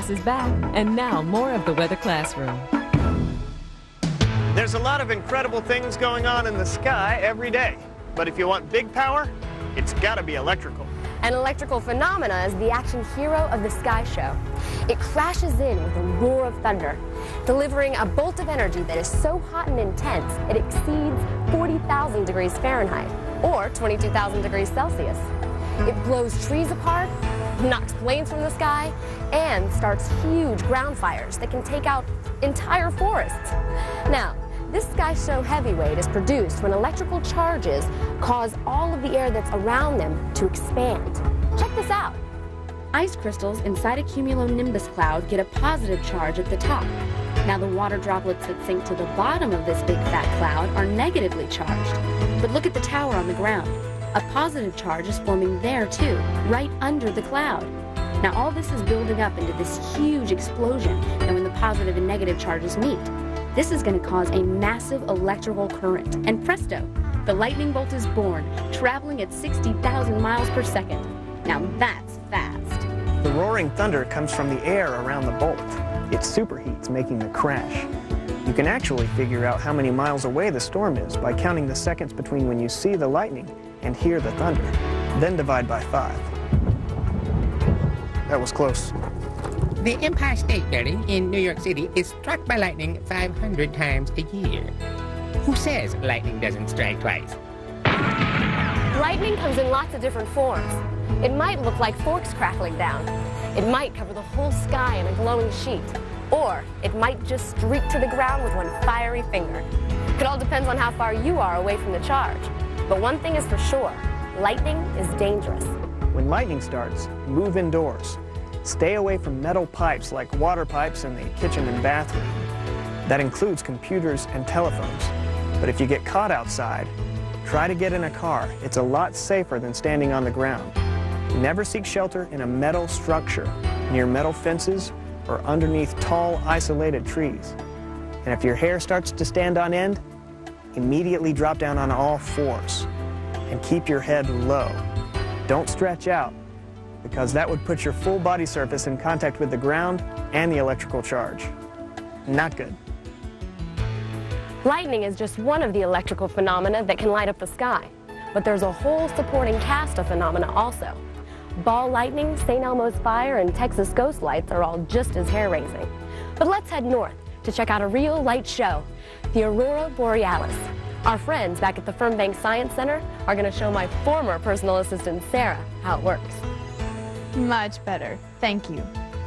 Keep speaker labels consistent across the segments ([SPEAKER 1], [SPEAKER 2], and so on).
[SPEAKER 1] class is back, and now more of the Weather Classroom.
[SPEAKER 2] There's a lot of incredible things going on in the sky every day. But if you want big power, it's gotta be electrical.
[SPEAKER 3] An electrical phenomena is the action hero of the sky show. It crashes in with a roar of thunder, delivering a bolt of energy that is so hot and intense it exceeds 40,000 degrees Fahrenheit, or 22,000 degrees Celsius. It blows trees apart, knocks planes from the sky, and starts huge ground fires that can take out entire forests. Now, this sky show heavyweight is produced when electrical charges cause all of the air that's around them to expand. Check this out.
[SPEAKER 4] Ice crystals inside a cumulonimbus cloud get a positive charge at the top. Now the water droplets that sink to the bottom of this big fat cloud are negatively charged. But look at the tower on the ground. A positive charge is forming there too, right under the cloud. Now all this is building up into this huge explosion, and when the positive and negative charges meet, this is going to cause a massive electrical current. And presto, the lightning bolt is born, traveling at 60,000 miles per second. Now that's fast.
[SPEAKER 2] The roaring thunder comes from the air around the bolt. It superheats, making the crash. You can actually figure out how many miles away the storm is by counting the seconds between when you see the lightning and hear the thunder. Then divide by 5. That was close.
[SPEAKER 5] The Empire State Building in New York City is struck by lightning 500 times a year. Who says lightning doesn't strike twice?
[SPEAKER 3] Lightning comes in lots of different forms. It might look like forks crackling down. It might cover the whole sky in a glowing sheet. Or it might just streak to the ground with one fiery finger. It all depends on how far you are away from the charge. But one thing is for sure, lightning is dangerous.
[SPEAKER 2] When lightning starts, move indoors. Stay away from metal pipes like water pipes in the kitchen and bathroom. That includes computers and telephones. But if you get caught outside, try to get in a car. It's a lot safer than standing on the ground. Never seek shelter in a metal structure, near metal fences, or underneath tall, isolated trees. And if your hair starts to stand on end, immediately drop down on all 4s and keep your head low. Don't stretch out, because that would put your full body surface in contact with the ground and the electrical charge. Not good.
[SPEAKER 3] Lightning is just one of the electrical phenomena that can light up the sky. But there's a whole supporting cast of phenomena also. Ball lightning, St. Elmo's fire, and Texas ghost lights are all just as hair-raising. But let's head north to check out a real light show, the Aurora Borealis. Our friends back at the Fernbank Science Center are going to show my former personal assistant, Sarah, how it works.
[SPEAKER 6] Much better, thank you.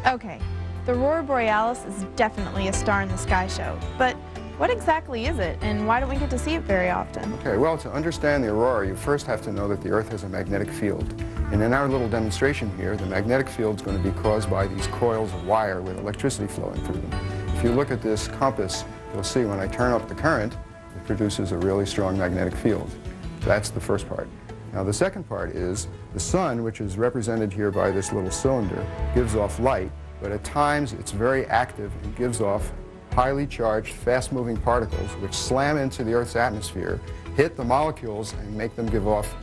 [SPEAKER 6] Okay, the Aurora Borealis is definitely a star in the sky show, but what exactly is it, and why don't we get to see it very often?
[SPEAKER 7] Okay, well, to understand the aurora, you first have to know that the Earth has a magnetic field. And in our little demonstration here, the magnetic field is going to be caused by these coils of wire with electricity flowing through them. If you look at this compass, you'll see when I turn up the current, it produces a really strong magnetic field. That's the first part. Now, the second part is the sun, which is represented here by this little cylinder, gives off light, but at times it's very active and gives off highly charged, fast-moving particles which slam into the Earth's atmosphere, hit the molecules, and make them give off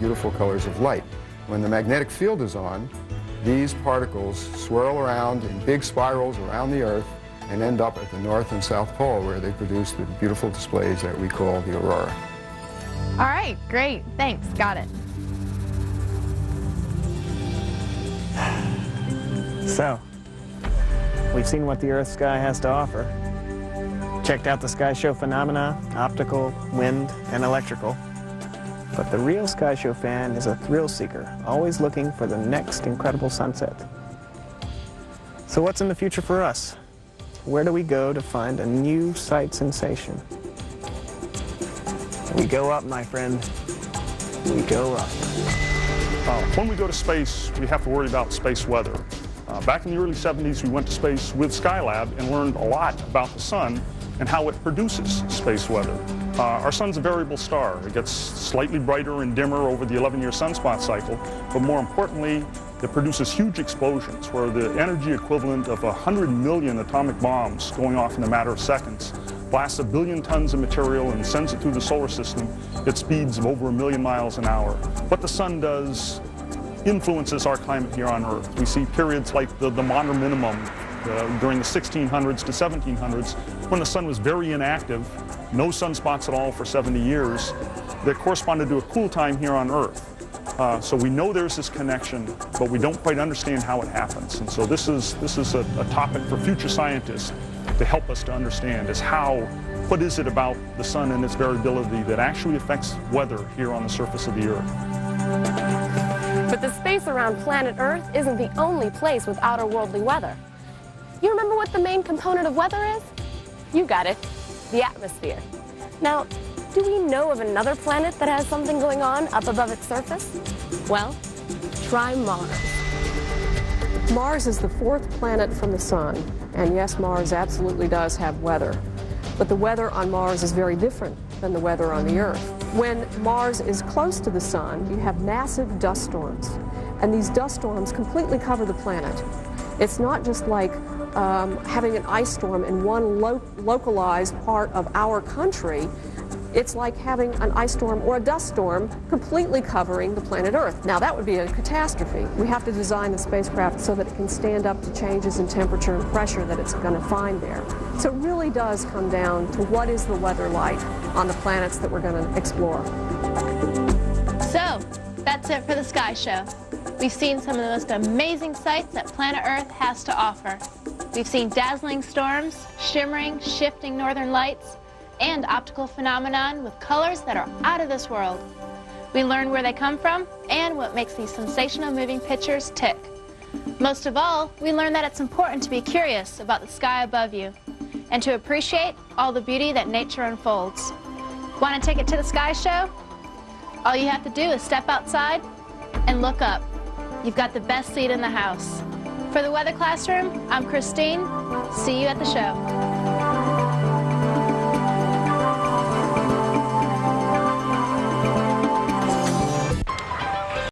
[SPEAKER 7] beautiful colors of light. When the magnetic field is on, these particles swirl around in big spirals around the Earth and end up at the North and South Pole, where they produce the beautiful displays that we call the aurora.
[SPEAKER 6] All right, great, thanks, got it.
[SPEAKER 2] So, we've seen what the Earth's sky has to offer. Checked out the sky show phenomena, optical, wind, and electrical. But the real sky show fan is a thrill seeker, always looking for the next incredible sunset. So what's in the future for us? Where do we go to find a new sight sensation? We go up, my friend. We go up.
[SPEAKER 8] When we go to space, we have to worry about space weather. Back in the early 70s, we went to space with Skylab and learned a lot about the sun and how it produces space weather. Our sun's a variable star. It gets slightly brighter and dimmer over the 11-year sunspot cycle, but more importantly, it produces huge explosions where the energy equivalent of 100 million atomic bombs going off in a matter of seconds blasts 1 billion tons of material and sends it through the solar system at speeds of over 1 million miles an hour. What the sun does influences our climate here on Earth. We see periods like the modern minimum during the 1600s to 1700s, when the sun was very inactive, no sunspots at all for 70 years, that corresponded to a cool time here on Earth. So we know there's this connection, but we don't quite understand how it happens. And so this is a topic for future scientists to help us to understand, is what is it about the sun and its variability that actually affects weather here on the surface of the Earth.
[SPEAKER 3] But the space around planet Earth isn't the only place with outer-worldly weather. You remember what the main component of weather is? You got it, the atmosphere. Now, do we know of another planet that has something going on up above its surface? Well, try Mars.
[SPEAKER 9] Mars is the 4th planet from the Sun, and yes, Mars absolutely does have weather. But the weather on Mars is very different than the weather on the Earth. When Mars is close to the Sun, you have massive dust storms, and these dust storms completely cover the planet. It's not just like having an ice storm in one localized part of our country. It's like having an ice storm or a dust storm completely covering the planet Earth. Now, that would be a catastrophe. We have to design the spacecraft so that it can stand up to changes in temperature and pressure that it's going to find there. So it really does come down to what is the weather like on the planets that we're going to explore.
[SPEAKER 10] So, that's it for the Sky Show. We've seen some of the most amazing sights that planet Earth has to offer. We've seen dazzling storms, shimmering, shifting northern lights, and optical phenomenon with colors that are out of this world. We learned where they come from and what makes these sensational moving pictures tick. Most of all, we learned that it's important to be curious about the sky above you and to appreciate all the beauty that nature unfolds. Want a ticket to the Sky Show? All you have to do is step outside and look up. You've got the best seat in the house. For the Weather Classroom, I'm Christine. See you at the show.